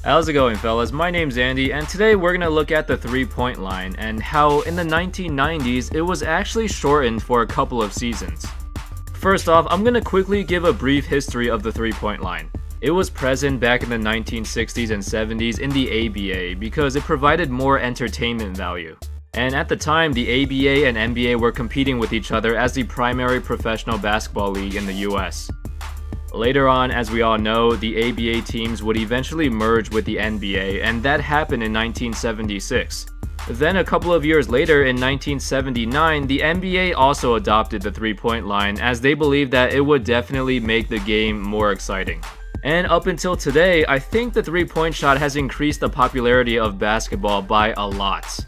How's it going, fellas? My name's Andy, and today we're gonna look at the three-point line and how in the 1990s it was actually shortened for a couple of seasons. First off, I'm gonna quickly give a brief history of the three-point line. It was present back in the 1960s and 70s in the ABA because it provided more entertainment value. And at the time, the ABA and NBA were competing with each other as the primary professional basketball league in the US. Later on, as we all know, the ABA teams would eventually merge with the NBA, and that happened in 1976. Then a couple of years later, in 1979, the NBA also adopted the three-point line as they believed that it would definitely make the game more exciting. And up until today, I think the three-point shot has increased the popularity of basketball by a lot.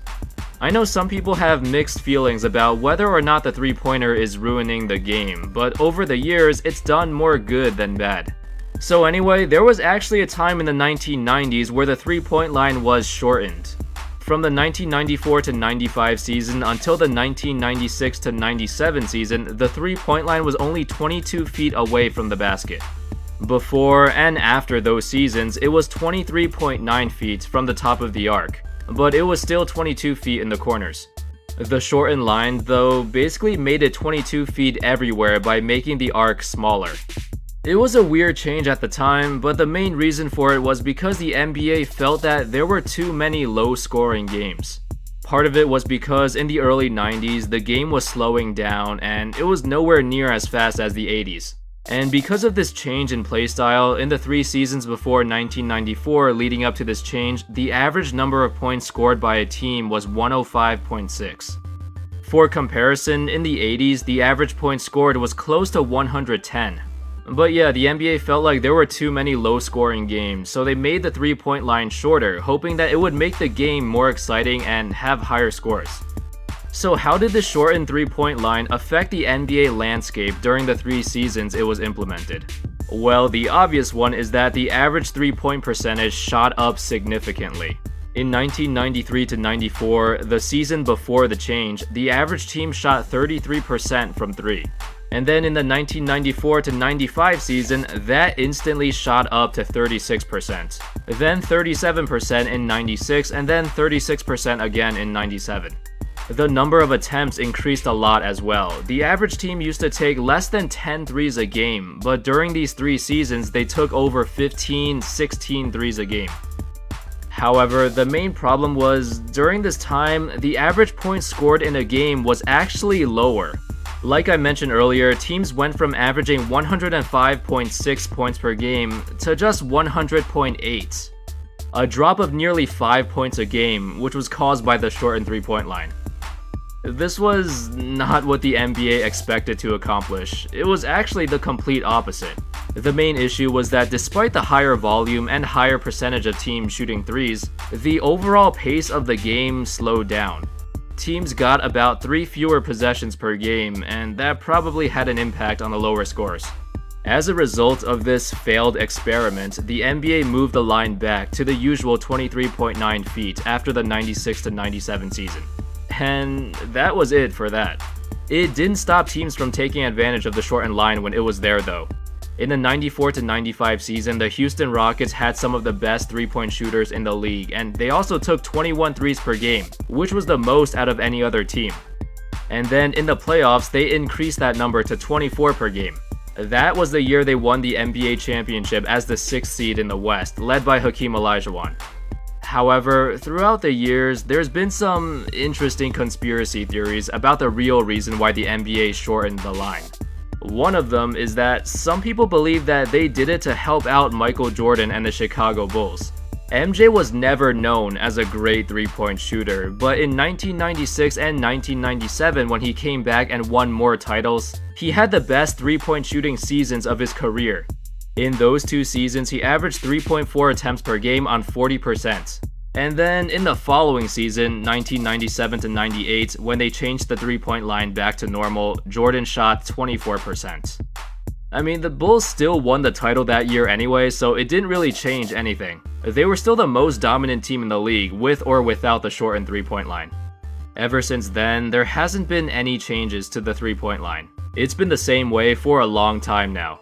I know some people have mixed feelings about whether or not the three-pointer is ruining the game, but over the years, it's done more good than bad. So anyway, there was actually a time in the 1990s where the three-point line was shortened. From the 1994 to 95 season until the 1996 to 97 season, the three-point line was only 22 feet away from the basket. Before and after those seasons, it was 23.9 feet from the top of the arc, but it was still 22 feet in the corners. The shortened line, though, basically made it 22 feet everywhere by making the arc smaller. It was a weird change at the time, but the main reason for it was because the NBA felt that there were too many low-scoring games. Part of it was because in the early 90s, the game was slowing down and it was nowhere near as fast as the 80s. And because of this change in playstyle, in the 3 seasons before 1994 leading up to this change, the average number of points scored by a team was 105.6. For comparison, in the 80s, the average points scored was close to 110. But yeah, the NBA felt like there were too many low-scoring games, so they made the three-point line shorter, hoping that it would make the game more exciting and have higher scores. So how did the shortened three-point line affect the NBA landscape during the 3 seasons it was implemented? Well, the obvious one is that the average three-point percentage shot up significantly. In 1993 to 94, the season before the change, the average team shot 33% from 3. And then in the 1994 to 95 season, that instantly shot up to 36%. Then 37% in 96, and then 36% again in 97. The number of attempts increased a lot as well. The average team used to take less than 10 threes a game, but during these 3 seasons, they took over 15, 16 threes a game. However, the main problem was, during this time, the average points scored in a game was actually lower. Like I mentioned earlier, teams went from averaging 105.6 points per game to just 100.8. A drop of nearly 5 points a game, which was caused by the shortened three-point line. This was not what the NBA expected to accomplish. It was actually the complete opposite. The main issue was that despite the higher volume and higher percentage of teams shooting threes, the overall pace of the game slowed down. Teams got about 3 fewer possessions per game, and that probably had an impact on the lower scores. As a result of this failed experiment, the NBA moved the line back to the usual 23.9 feet after the 96 to 97 season. And that was it for that. It didn't stop teams from taking advantage of the shortened line when it was there though. In the 94 to 95 season, the Houston Rockets had some of the best three-point shooters in the league, and they also took 21 threes per game, which was the most out of any other team. And then in the playoffs, they increased that number to 24 per game. That was the year they won the NBA championship as the 6th seed in the West, led by Hakeem Olajuwon. However, throughout the years, there's been some interesting conspiracy theories about the real reason why the NBA shortened the line. One of them is that some people believe that they did it to help out Michael Jordan and the Chicago Bulls. MJ was never known as a great three-point shooter, but in 1996 and 1997 when he came back and won more titles, he had the best three-point shooting seasons of his career. In those 2 seasons, he averaged 3.4 attempts per game on 40%. And then in the following season, 1997 to 98, when they changed the three-point line back to normal, Jordan shot 24%. I mean, the Bulls still won the title that year anyway, so it didn't really change anything. They were still the most dominant team in the league, with or without the shortened three-point line. Ever since then, there hasn't been any changes to the three-point line. It's been the same way for a long time now.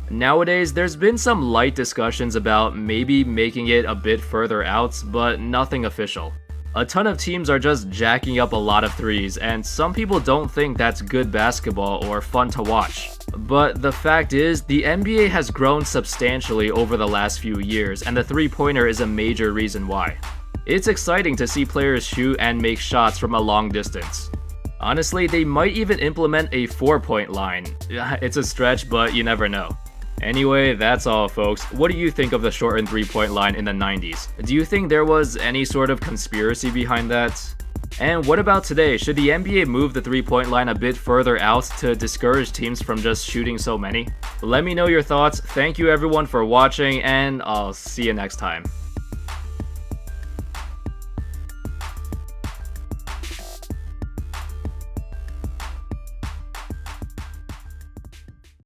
Nowadays, there's been some light discussions about maybe making it a bit further out, but nothing official. A ton of teams are just jacking up a lot of threes, and some people don't think that's good basketball or fun to watch. But the fact is, the NBA has grown substantially over the last few years, and the three-pointer is a major reason why. It's exciting to see players shoot and make shots from a long distance. Honestly, they might even implement a 4-point line. It's a stretch, but you never know. Anyway, that's all folks. What do you think of the shortened 3-point line in the 90s? Do you think there was any sort of conspiracy behind that? And what about today? Should the NBA move the 3-point line a bit further out to discourage teams from just shooting so many? Let me know your thoughts. Thank you everyone for watching, and I'll see you next time.